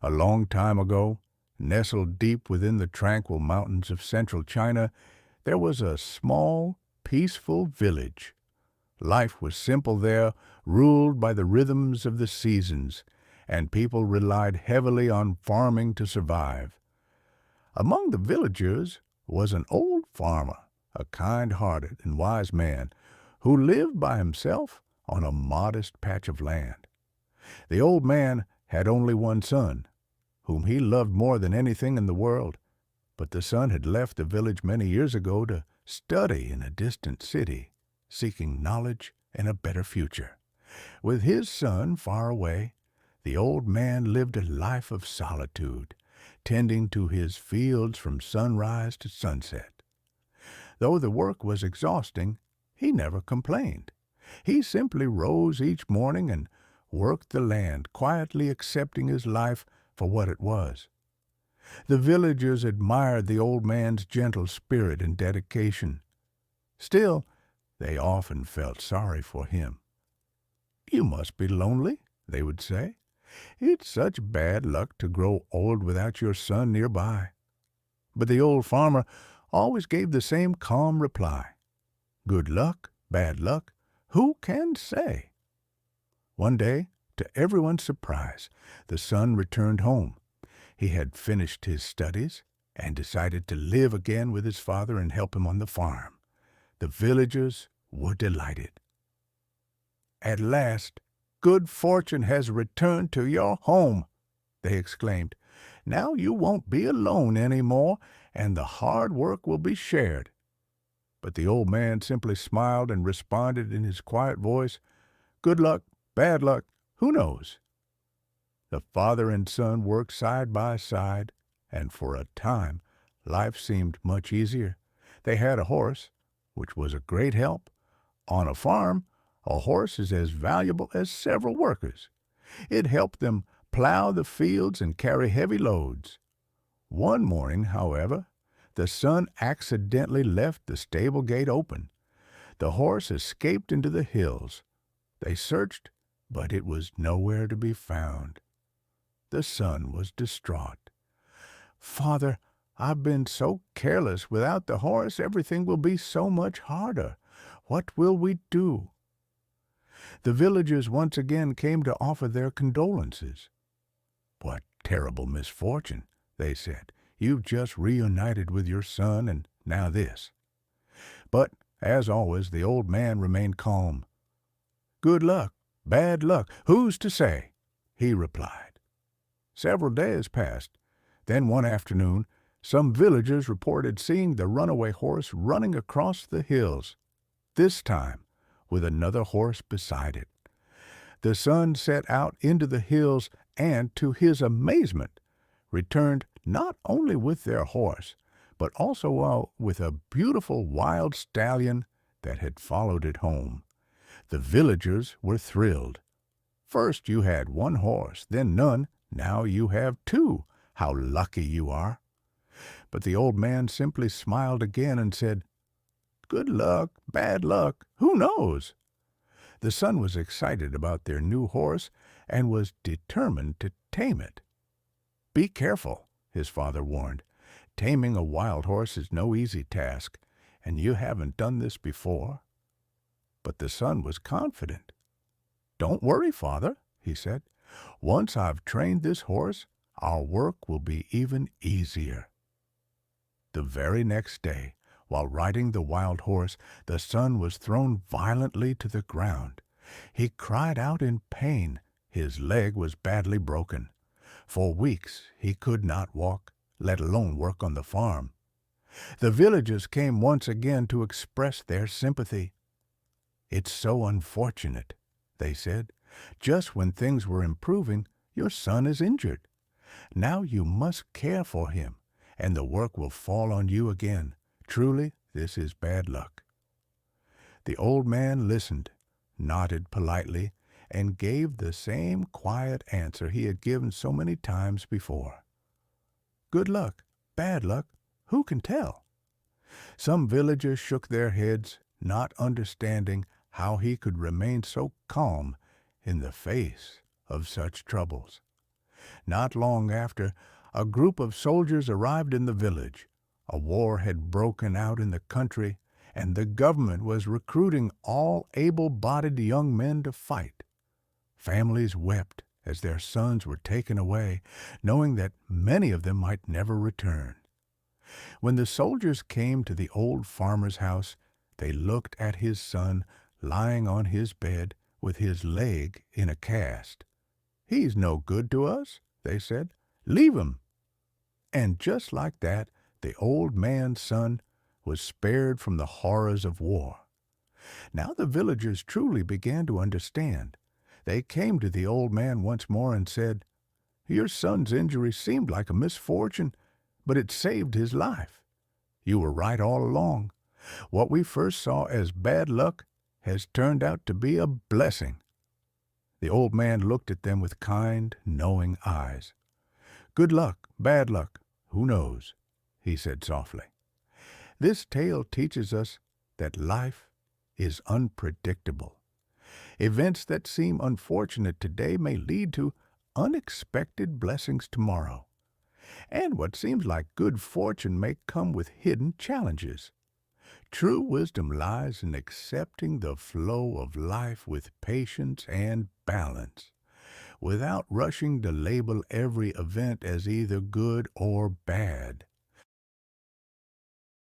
A long time ago, nestled deep within the tranquil mountains of central China, there was a small, peaceful village. Life was simple there, ruled by the rhythms of the seasons, and people relied heavily on farming to survive. Among the villagers was an old farmer, a kind-hearted and wise man, who lived by himself on a modest patch of land. The old man had only one son, whom he loved more than anything in the world, but the son had left the village many years ago to study in a distant city, seeking knowledge and a better future. With his son far away, the old man lived a life of solitude, tending to his fields from sunrise to sunset. Though the work was exhausting, he never complained. He simply rose each morning and worked the land, quietly accepting his life for what it was. The villagers admired the old man's gentle spirit and dedication. Still, they often felt sorry for him. "You must be lonely," they would say. "It's such bad luck to grow old without your son nearby." But the old farmer always gave the same calm reply. "Good luck, bad luck, who can say?" One day, to everyone's surprise, the son returned home. He had finished his studies and decided to live again with his father and help him on the farm. The villagers were delighted. "At last, good fortune has returned to your home," they exclaimed. "Now you won't be alone any more, and the hard work will be shared." But the old man simply smiled and responded in his quiet voice, "Good luck, bad luck, who knows?" The father and son worked side by side, and for a time life seemed much easier. They had a horse, which was a great help. On a farm, a horse is as valuable as several workers. It helped them plow the fields and carry heavy loads. One morning, however, the son accidentally left the stable gate open. The horse escaped into the hills. They searched, but it was nowhere to be found. The son was distraught. "Father, I've been so careless. Without the horse, everything will be so much harder. What will we do?" The villagers once again came to offer their condolences. "What terrible misfortune," they said. "You've just reunited with your son, and now this." But, as always, the old man remained calm. "Good luck, bad luck, who's to say?" he replied. Several days passed. Then one afternoon, some villagers reported seeing the runaway horse running across the hills, this time with another horse beside it. The son set out into the hills and, to his amazement, returned not only with their horse, but also with a beautiful wild stallion that had followed it home. The villagers were thrilled. "First you had one horse, then none. Now you have two. How lucky you are!" But the old man simply smiled again and said, "Good luck, bad luck, who knows?" The son was excited about their new horse and was determined to tame it. "Be careful," his father warned. "Taming a wild horse is no easy task, and you haven't done this before." But the son was confident. "Don't worry, father," he said. "Once I've trained this horse, our work will be even easier." The very next day, while riding the wild horse, the son was thrown violently to the ground. He cried out in pain. His leg was badly broken. For weeks he could not walk, let alone work on the farm. The villagers came once again to express their sympathy. "It's so unfortunate," they said. "Just when things were improving, your son is injured. Now you must care for him, and the work will fall on you again. Truly, this is bad luck." The old man listened, nodded politely, and gave the same quiet answer he had given so many times before. "Good luck, bad luck, who can tell?" Some villagers shook their heads, not understanding how he could remain so calm in the face of such troubles. Not long after, a group of soldiers arrived in the village. A war had broken out in the country, and the government was recruiting all able-bodied young men to fight. Families wept as their sons were taken away, knowing that many of them might never return. When the soldiers came to the old farmer's house, they looked at his son lying on his bed with his leg in a cast. "He's no good to us," they said. "Leave him." And just like that, the old man's son was spared from the horrors of war. Now the villagers truly began to understand. They came to the old man once more and said, "Your son's injury seemed like a misfortune, but it saved his life. You were right all along. What we first saw as bad luck has turned out to be a blessing." The old man looked at them with kind, knowing eyes. "Good luck, bad luck, who knows?" he said softly. This tale teaches us that life is unpredictable. Events that seem unfortunate today may lead to unexpected blessings tomorrow. And what seems like good fortune may come with hidden challenges. True wisdom lies in accepting the flow of life with patience and balance, without rushing to label every event as either good or bad.